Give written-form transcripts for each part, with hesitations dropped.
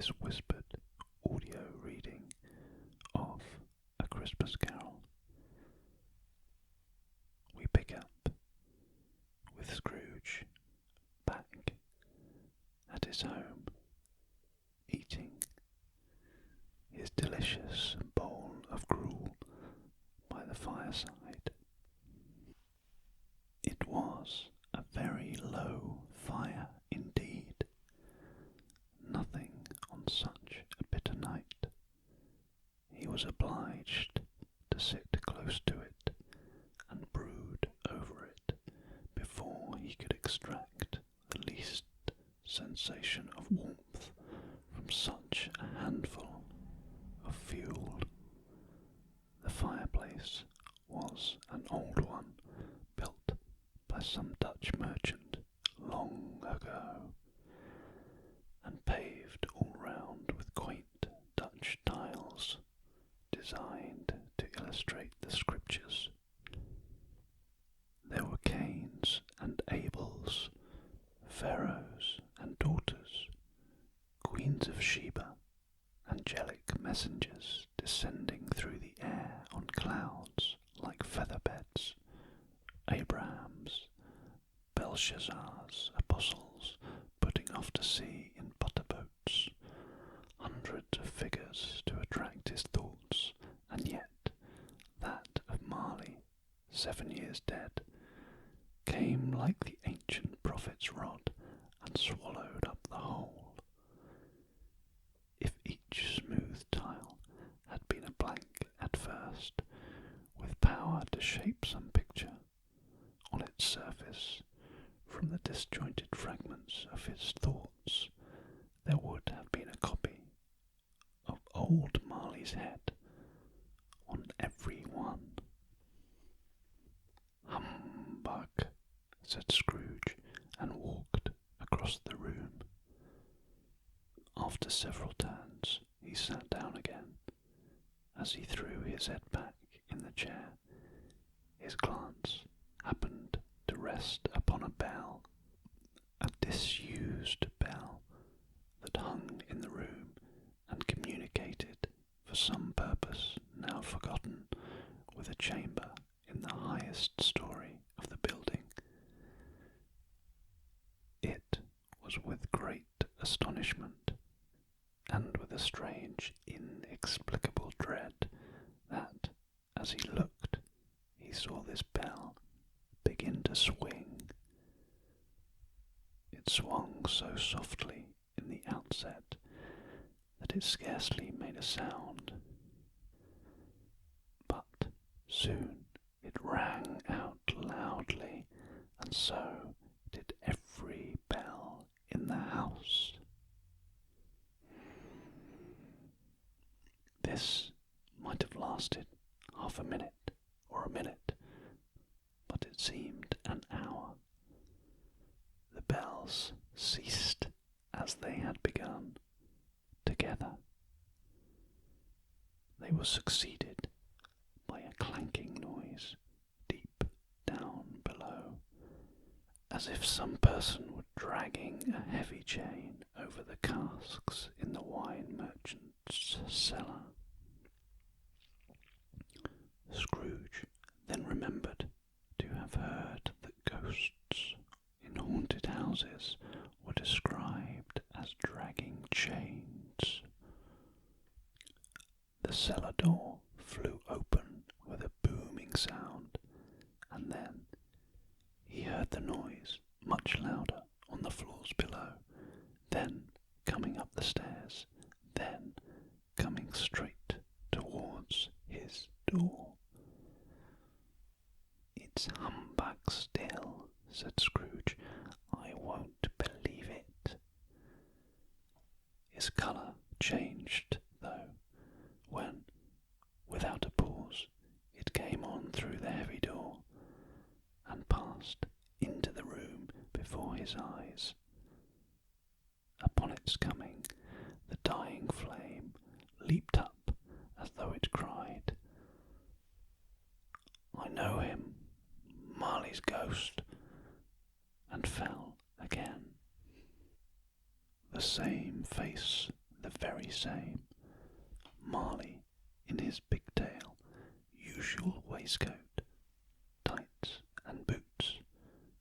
his whispered audio reading of A Christmas Carol. We pick up with Scrooge back at his home, eating his delicious bowl of gruel by the fireside. It was a very low fire indeed, nothing on such a bitter night. He was obliged to sit close to it and brood over it before he could extract the least sensation of warmth from such a handful of fuel. The fireplace was an old one, built by some Dutch merchant long ago, and paved all round with quaint Dutch tiles designed to illustrate the scriptures. There were Cains and Abels, pharaohs and daughters, queens of Sheba, angelic messengers descending through the air on clouds like featherbeds, Abraham's, Belshazzar's apostles putting off to sea in butter boats, hundreds of figures to attract his thoughts, and yet that of Marley, 7 years dead, came like the ancient prophet's rod and swallowed up the whole. If each smooth tile had been a blank at first, with power to shape some picture on its surface from the disjointed fragments of his thoughts, there would have been a copy of old Marley's head on every one. "Humbug," said Scrooge, and walked across the room. After several turns, he sat down again. As he threw his head back in the chair, his glance happened to rest upon a bell, a disused bell that hung in the room and communicated, for some purpose now forgotten, with a chamber in the highest story of the building. It was with great astonishment, and with a strange, inexplicable dread, that, as he looked, he saw this bell begin to swing. It swung so softly in the outset that it scarcely made a sound, but soon it rang out loudly, and so did every bell in the house. This might have lasted half a minute or a minute, but it seemed an hour. The bells ceased as they had begun, together. They were succeeded by a clanking noise deep down below, as if some person were dragging a heavy chain over the casks in the wine merchant's cellar. Scrooge then remembered to have heard that ghosts in haunted houses were described as dragging chains. The cellar door flew open with a booming sound, and then he heard the noise much louder on the floors below, then coming up the stairs, then coming straight towards his door. "It's humbug still," said Scrooge. "I won't believe it." His colour changed, though, when, without a pause, it came on through the heavy door, and passed into the room before his eyes. Upon its coming, the dying flame leaped up as though it cried, "I know him, Marley's ghost," and fell again. The same face, the same. Marley, in his pigtail, usual waistcoat, tights and boots,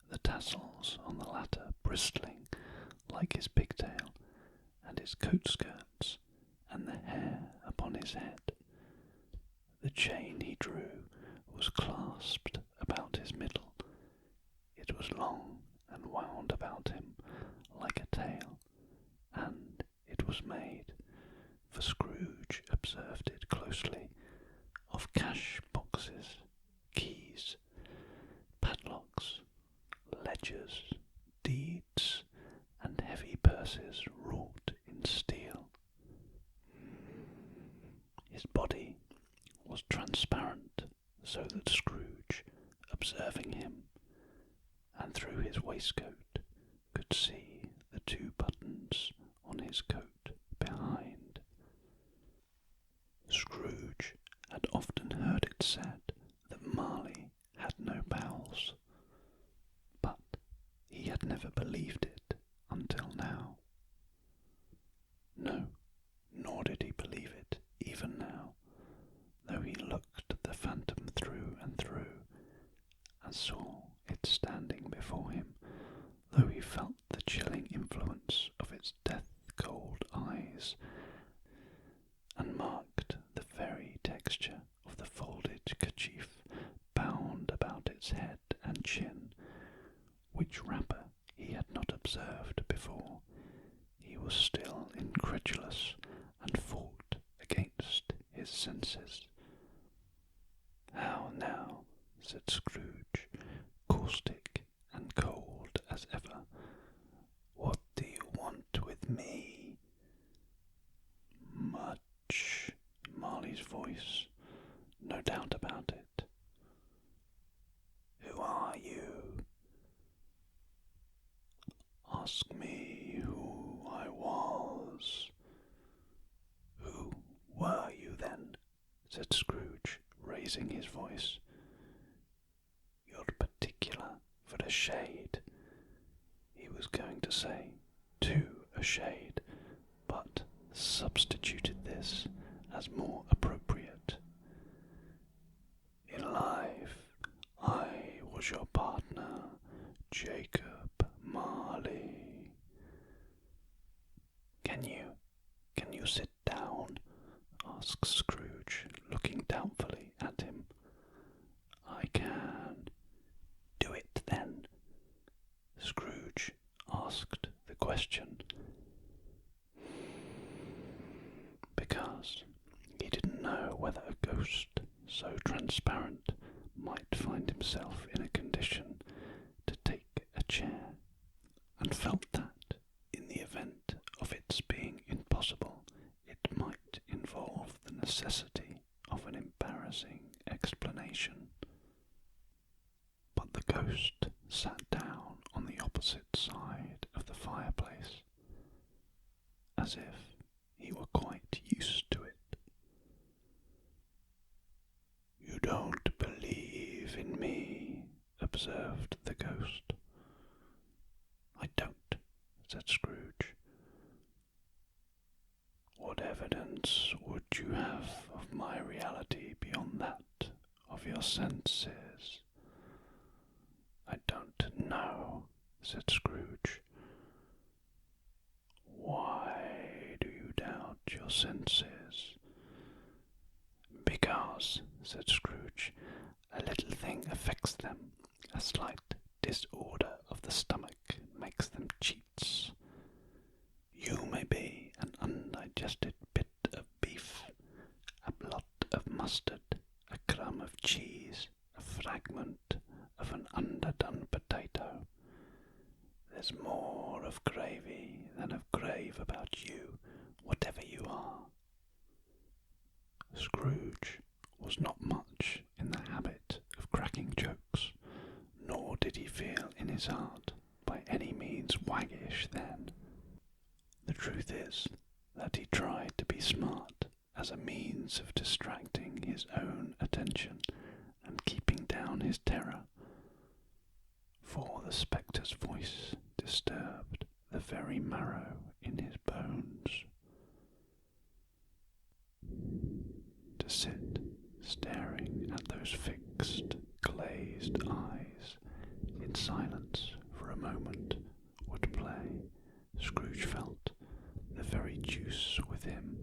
the tassels on the latter bristling like his pigtail, and his coat skirts, and the hair upon his head. The chain he drew was clasped about his middle. It was long and wound about him like a tail, and it was made, for Scrooge observed it closely, of cash boxes, keys, padlocks, ledgers, deeds, and heavy purses wrought in steel. His body was transparent, so that Scrooge, observing him, and through his waistcoat, could see the 2 buttons on his coat behind. Scrooge had often heard it said that Marley had no bowels, but he had never believed it until now. No, nor did he believe it even now, though he looked the phantom through and through, and saw it standing before him, though he felt the chilling influence of its death-cold eyes, and marked the very texture of the folded kerchief bound about its head and chin, which wrapper he had not observed before. He was still incredulous, and fought against his senses. "How now?" said Scrooge, caustic and cold as ever. "What do you want with me?" "Much," Marley's voice, no doubt about it. "Who are you?" "Ask me who I was." "Who were you then?" said Scrooge, raising his voice. "You're particular for a shade," he was going to say, "to a shade," but substituted this as more appropriate. "In life, I was your partner, Jacob Marley." Can you sit down?" asked Scrooge, looking doubtfully at him. "I can." "Do it, then." Scrooge asked the question because he didn't know whether a ghost so transparent might find himself in a condition to take a chair, and felt that, in the event of its being impossible, it might involve the necessity of an embarrassing explanation. But the ghost sat down on the opposite side of the fireplace, as if he were quite used to it. "You don't believe in me," observed the ghost. "I don't," said Scrooge. "What evidence would you have of my reality beyond that of your senses?" "I don't know," said Scrooge. "Why do you doubt your senses?" "Because," said Scrooge, "a little thing affects them. A slight disorder of the stomach makes them cheats. You may be an undigested bit of beef, a blot of mustard, a crumb of cheese, a fragment of an underdone potato. There's more of gravy than of grave about you, whatever you are." Scrooge was not much in the habit of cracking jokes, nor did he feel in his heart by any means waggish then. The truth is that he tried to be smart as a means of distracting his own attention and keeping down his terror, for the spectre's voice disturbed the very marrow in his bones. sit staring at those fixed, glazed eyes in silence for a moment would play, Scrooge felt, the very deuce with him.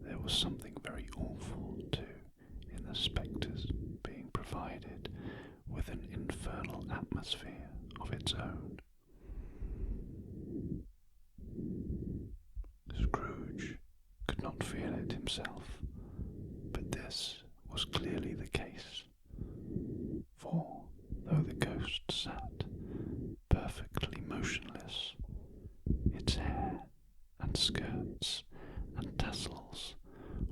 There was something very awful, too, in the spectre's being provided with an infernal atmosphere of its own. Scrooge could not feel it himself, but this was clearly the case, for though the ghost sat perfectly motionless, its hair and skirts and tassels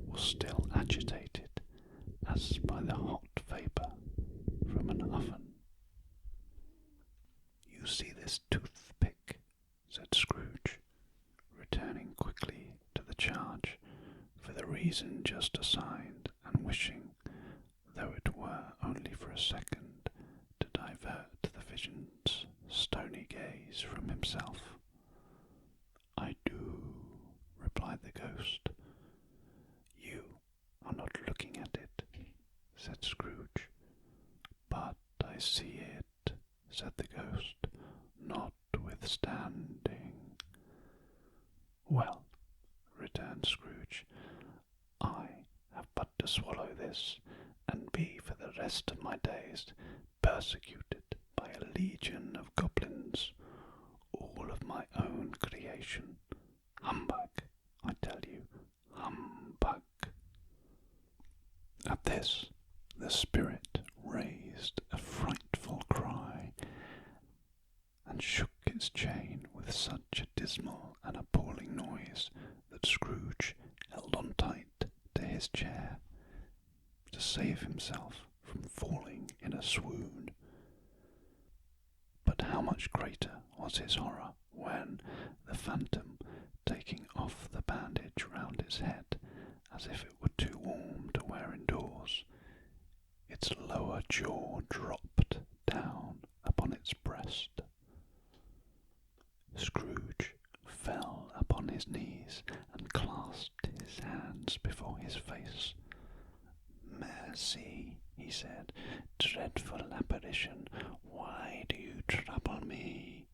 were still agitated as by the hot vapour from an oven. "You see this toothpick?" said Scrooge, returning quickly to the charge for the reason just assigned, and wishing, though it were only for a second, to divert the vision's stony gaze from himself. "I do," replied the ghost. "You are not looking at it," said Scrooge. "But I see it," said the ghost, notwithstanding. "Well," returned Scrooge, "I have but to swallow this, and be for the rest of my days persecuted by a legion of goblins, all of my own creation. Humbug, I tell you, humbug." At this, the spirit raised a frightful cry, and shook its chain with such a dismal and appalling noise that Scrooge held on tight to his chair to save himself from falling in a swoon. But how much greater was his horror when the phantom, taking off the bandage round its head, as if it were too warm to wear indoors, its lower jaw dropped down upon its breast. Scrooge fell upon his knees and clasped his hands before his face. "Mercy," he said, "dreadful apparition, why do you trouble me?"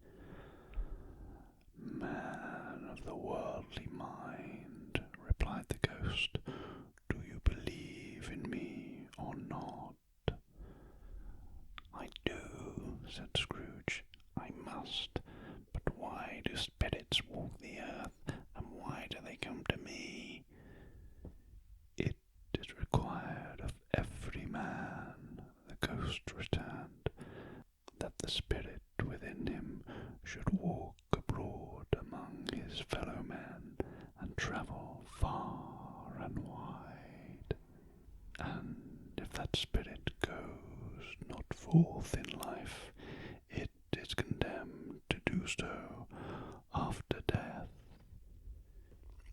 "Man of the worldly mind," replied the ghost, "do you believe in me or not?" "I do," said Scrooge. "I must. But why do spirits walk the earth, and why do they come to me?" "It is required of every man," the ghost returned, "that the spirit within him should walk abroad among his fellow men, and travel far and wide. And if that spirit goes not forth in life, it is condemned to do so after death.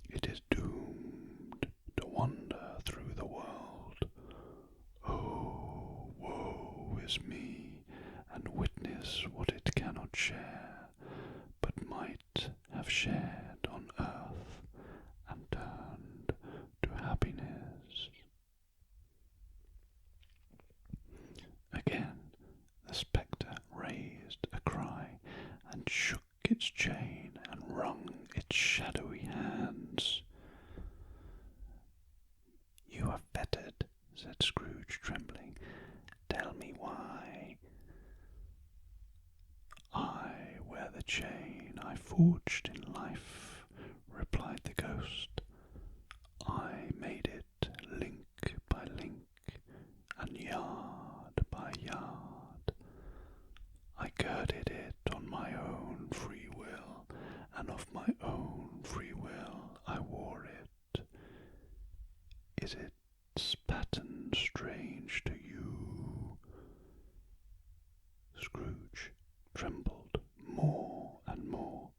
It is doomed to wander through the world. Oh, woe is me, and witness what it cannot share, but might have shared on earth, and turned to happiness." Again the spectre raised a cry, and shook its chain, and wrung its shadowy hands. "You are fettered," said Scrooge, trembling. "Tell me why." "I wear the chain I forged in life," replied the ghost. "I made it link by link, and yard by yard. I girded it on my own free will, and of my own free will I wore it. Is its pattern strange to you?" Scrooge trembled more and more.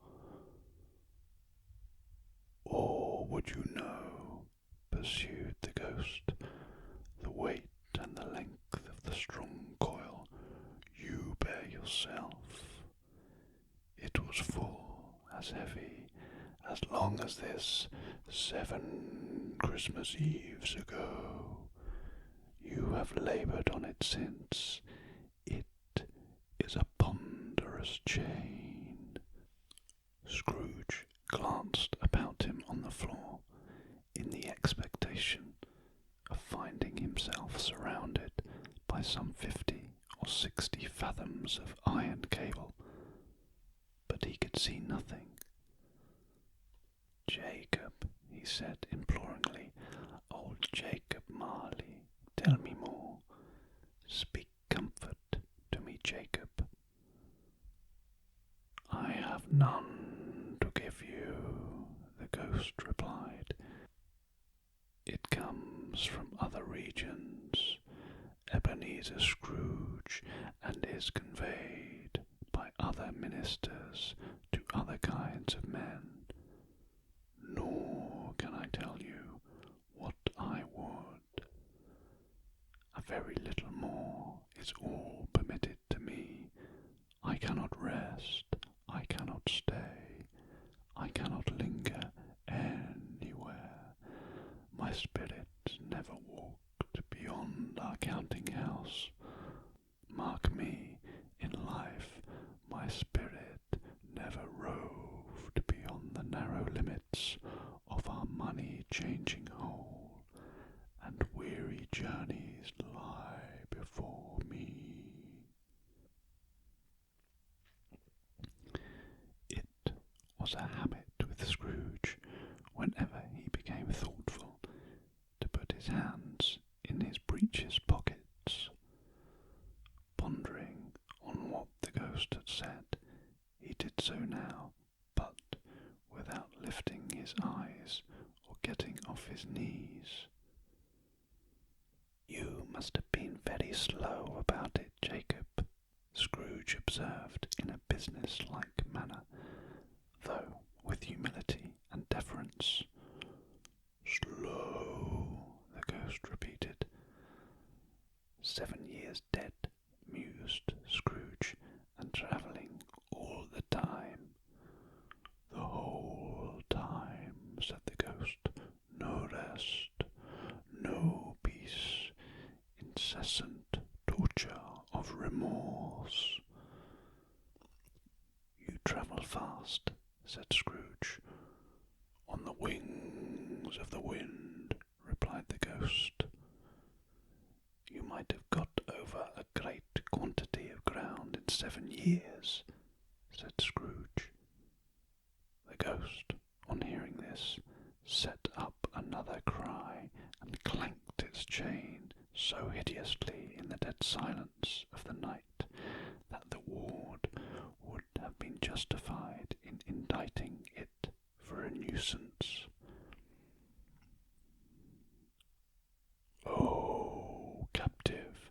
"Or would you know," pursued the ghost, "the weight and the length of the strong coil you bear yourself? It was full as heavy, as long as this 7 Christmas Eves ago. You have laboured on it since. It is a ponderous chain. Scrooge glanced about him on the floor, in the expectation of finding himself surrounded by some 50 or 60 fathoms of iron cable, but he could see nothing. "Jacob," he said imploringly, "old Jacob Marley, tell me more. Speak comfort to me, Jacob." "I have none to give you," the ghost replied. "It comes from other regions, Ebenezer Scrooge, and is conveyed by other ministers to other kinds of men. Nor can I tell you what I would. A very little more is all permitted to me. I cannot rest, I cannot stay, I cannot linger anywhere. My spirit never walked beyond our counting house. Mark me, in life my spirit never roved beyond the narrow limits of our money-changing hole, and weary journeys lie before me." It was a habit with Scrooge, whenever he became thoughtful, to put his hands in his breeches pockets. Pondering on what the ghost had said, he did so now, but without lifting his eyes or getting off his knees. "You must have been very slow about it, Jacob," Scrooge observed in a business-like manner, though with humility and deference. "Slow," the ghost repeated. "7 years dead," mused Scrooge, "and travelling all the time." "The whole time," said the ghost. "No rest, no peace, incessant torture of remorse." "You travel fast," said Scrooge. "On the wings of the wind," replied the ghost. "You might have got over a great quantity of ground in 7 years, said Scrooge. The ghost, on hearing this, set up another cry, and clanked its chain so hideously in the dead silence of the night that the ward would have been justified in indicting it for a nuisance. "Oh, captive,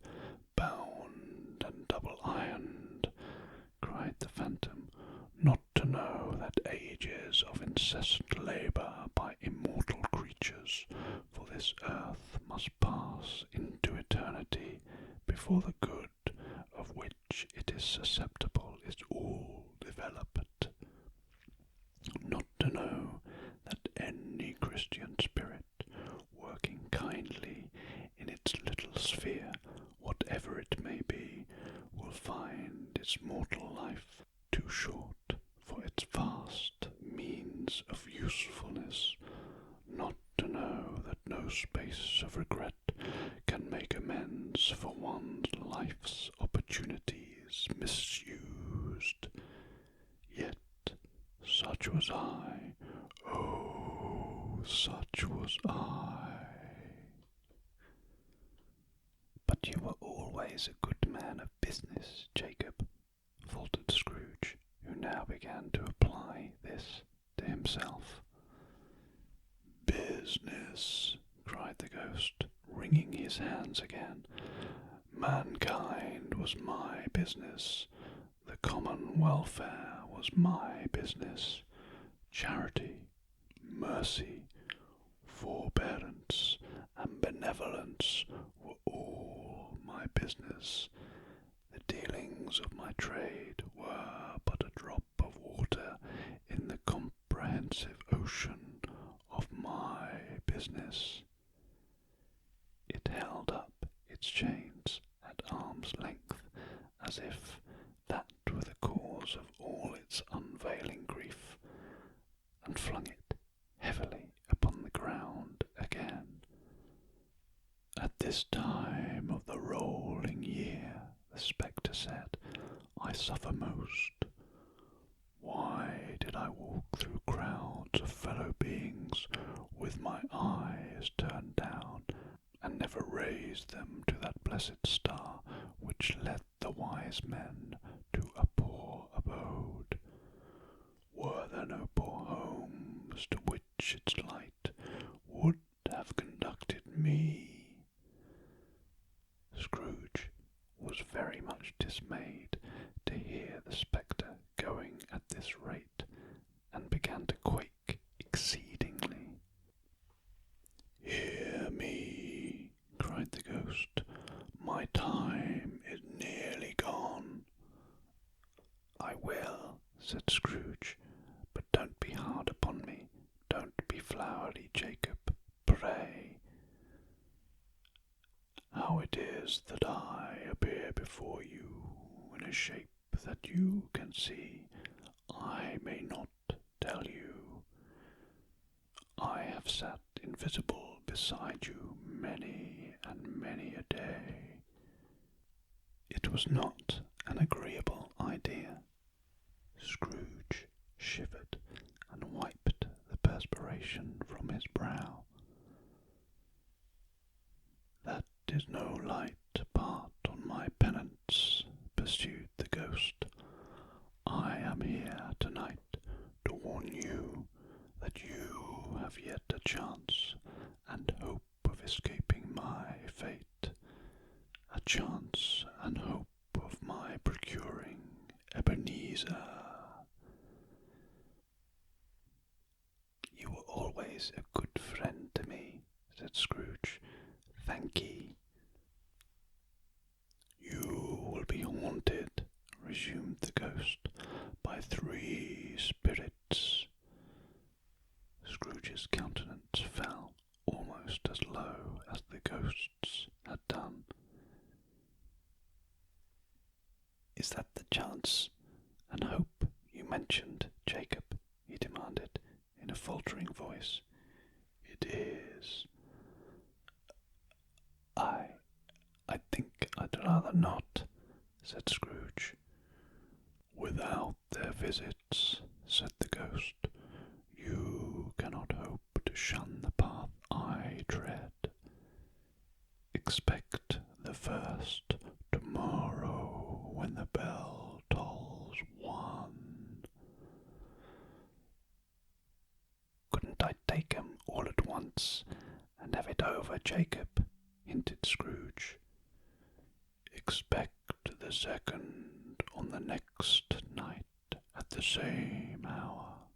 bound and double-ironed," cried the phantom, "not to know that ages of incessant labour by immortal creatures for this earth must pass into eternity before the good of which it is susceptible is all developed. Not to know that any Christian spirit, working kindly in its little sphere, whatever it may be, will find its mortal life too short for its vast means of usefulness. Not to know that no space of regret can make amends for one's life's opportunities misused. Yet such was I, oh, such was I." "But you were always a good man of business, Jacob," faltered Scrooge, who now began to apply this to himself. "Business," cried the ghost, wringing his hands again. "Mankind was my business. The common welfare was my business. Charity, mercy, forbearance, and benevolence were all my business. The dealings of my trade were but a drop of water in the comprehensive ocean of my business. business. It held up its chains at arm's length, as if that were the cause of all its unveiling grief, and flung it heavily upon the ground again. At this time of the rolling year, the spectre said, I suffer most. Why did I walk through crowds of fellow beings with my eyes turned down, and never raised them to that blessed star which led the wise men to a poor abode? Were there no poor homes to which its light would have conducted me? Scrooge was very much dismayed to hear the spectre going at this rate, and began to quake exceedingly. Hear me, cried the ghost. My time is nearly gone. I will, said Scrooge, but don't be hard upon me. Don't be flowery, Jacob, pray. How it is that I appear before you in a shape that you can see, I may not tell you. I have sat invisible beside you many and many a day. It was not an agreeable idea. Scrooge shivered and wiped the perspiration from his brow. That is no light part on my penance, pursued the ghost. I am here tonight to warn you that you have yet a chance and hope of escaping my fate, a chance and hope of my procuring Ebenezer. You were always a good friend to me, said Scrooge. Thank ye. You will be haunted, resumed the ghost, by 3 spirits. Scrooge's countenance fell almost as low as the ghost's had done. Is that the chance and hope you mentioned, Jacob? He demanded in a faltering voice. It is. I think I'd rather not, said Scrooge. Without their visits, said the ghost, you cannot hope to shun the path I tread. Expect the first tomorrow when the bell tolls 1. Couldn't I take 'em all at once and have it over, Jacob? Hinted Scrooge. Expect the second on the next night at the same hour.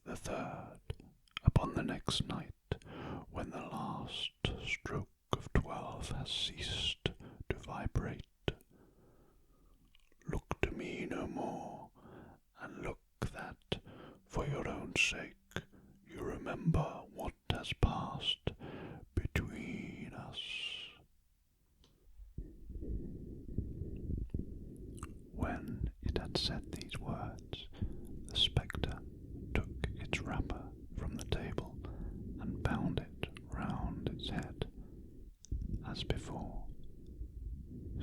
The third upon the next night, when the last stroke of 12 has ceased to vibrate. Look to me no more, and look that, for your own sake, you remember what has passed between us. When it had said these words, the spectre took its wrapper from the table and bound it round its head, as before.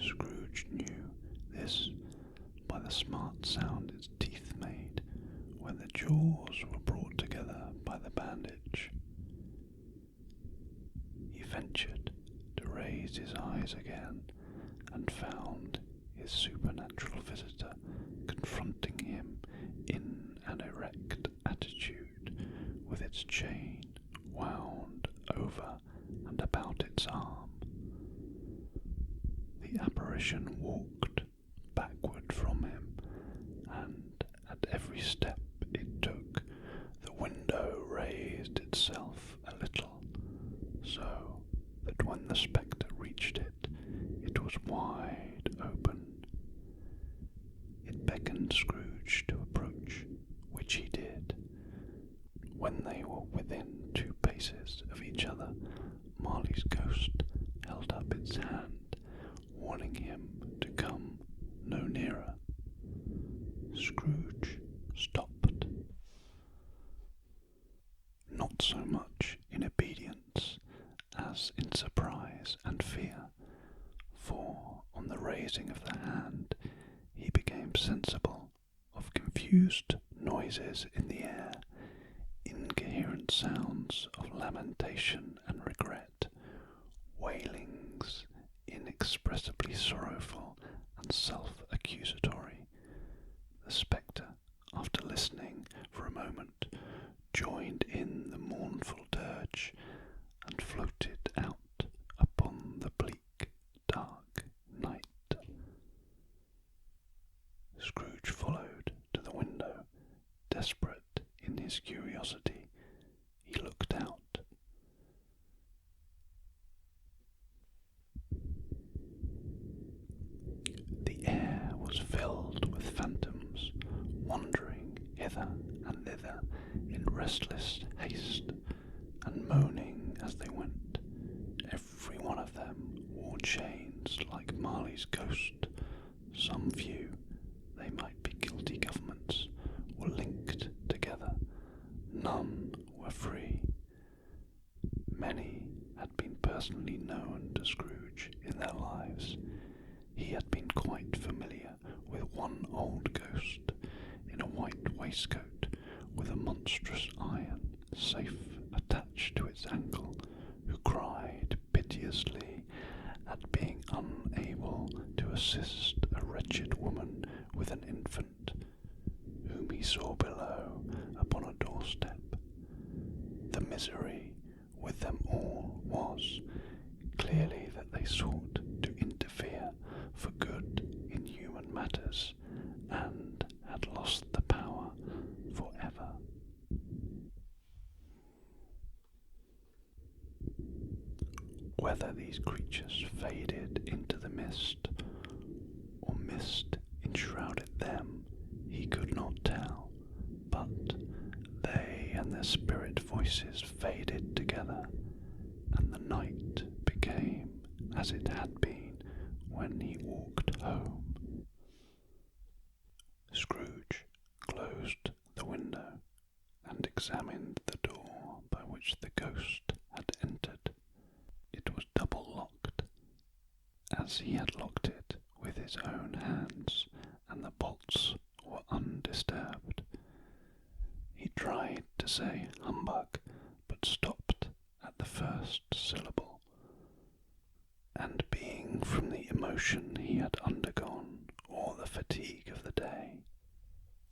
Scrooge knew this by the smart sound its teeth made when the jaws were brought together by the bandage. He ventured to raise his eyes again and found his supernatural visitor confronting him in an erect attitude, with its chain wound over and about its arm. The apparition walked backward from him, and at every step it took, the window raised itself a little, so that when the spectre reached it, it was wide open. It beckoned Scrooge to approach, which he did. When they were within 2 paces, in obedience as in surprise and fear, for on the raising of the hand he became sensible of confused noises in the air, incoherent sounds of lamentation and regret, wailings inexpressibly sorrowful and self-accusatory. The spectre, after listening for a moment, joined in the mournful dirge and floated out upon the bleak, dark night. Scrooge followed to the window, desperate in his curiosity. He looked out. The air was filled with phantoms, wandering hither and thither in restless haste, and moaning as they went. Every one of them wore chains like Marley's ghost. Some few, they might be guilty governments, were linked together. None were free. Many had been personally known to Scrooge in their lives. He had been quite familiar with one old ghost in a white waistcoat with a monstrous iron safe attached to its ankle, who cried piteously at being unable to assist a wretched woman with an infant, whom he saw below upon a doorstep. The misery with them all was, clearly, that they sought to interfere for good in human matters, and had lost the power for ever. Whether these creatures faded into the mist, or mist enshrouded them, he could not tell, but they and their spirit voices faded together, and the night became as it had been when he walked home. Scrooge closed the window and examined the door by which the ghost had entered. It was double locked, as he had locked it with his own hands, and the bolts were undisturbed. He tried to say humbug, but stopped at the first syllable, and being from the emotion he had undergone, or the fatigue of the day,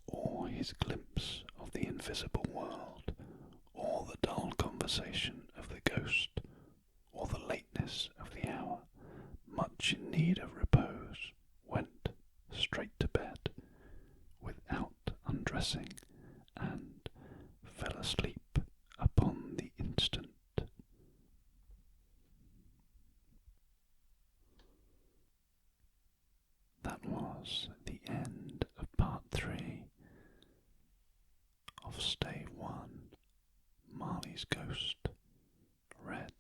or his glimpse of the invisible world, or the dull conversation of the ghost, or the lateness of the hour, much in need of repose, went straight to bed, without undressing, and fell asleep upon the instant. That was the end of part 3 of Stave 1, Marley's Ghost, read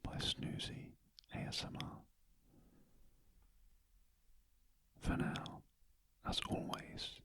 by Snoozy ASMR. For now, as always,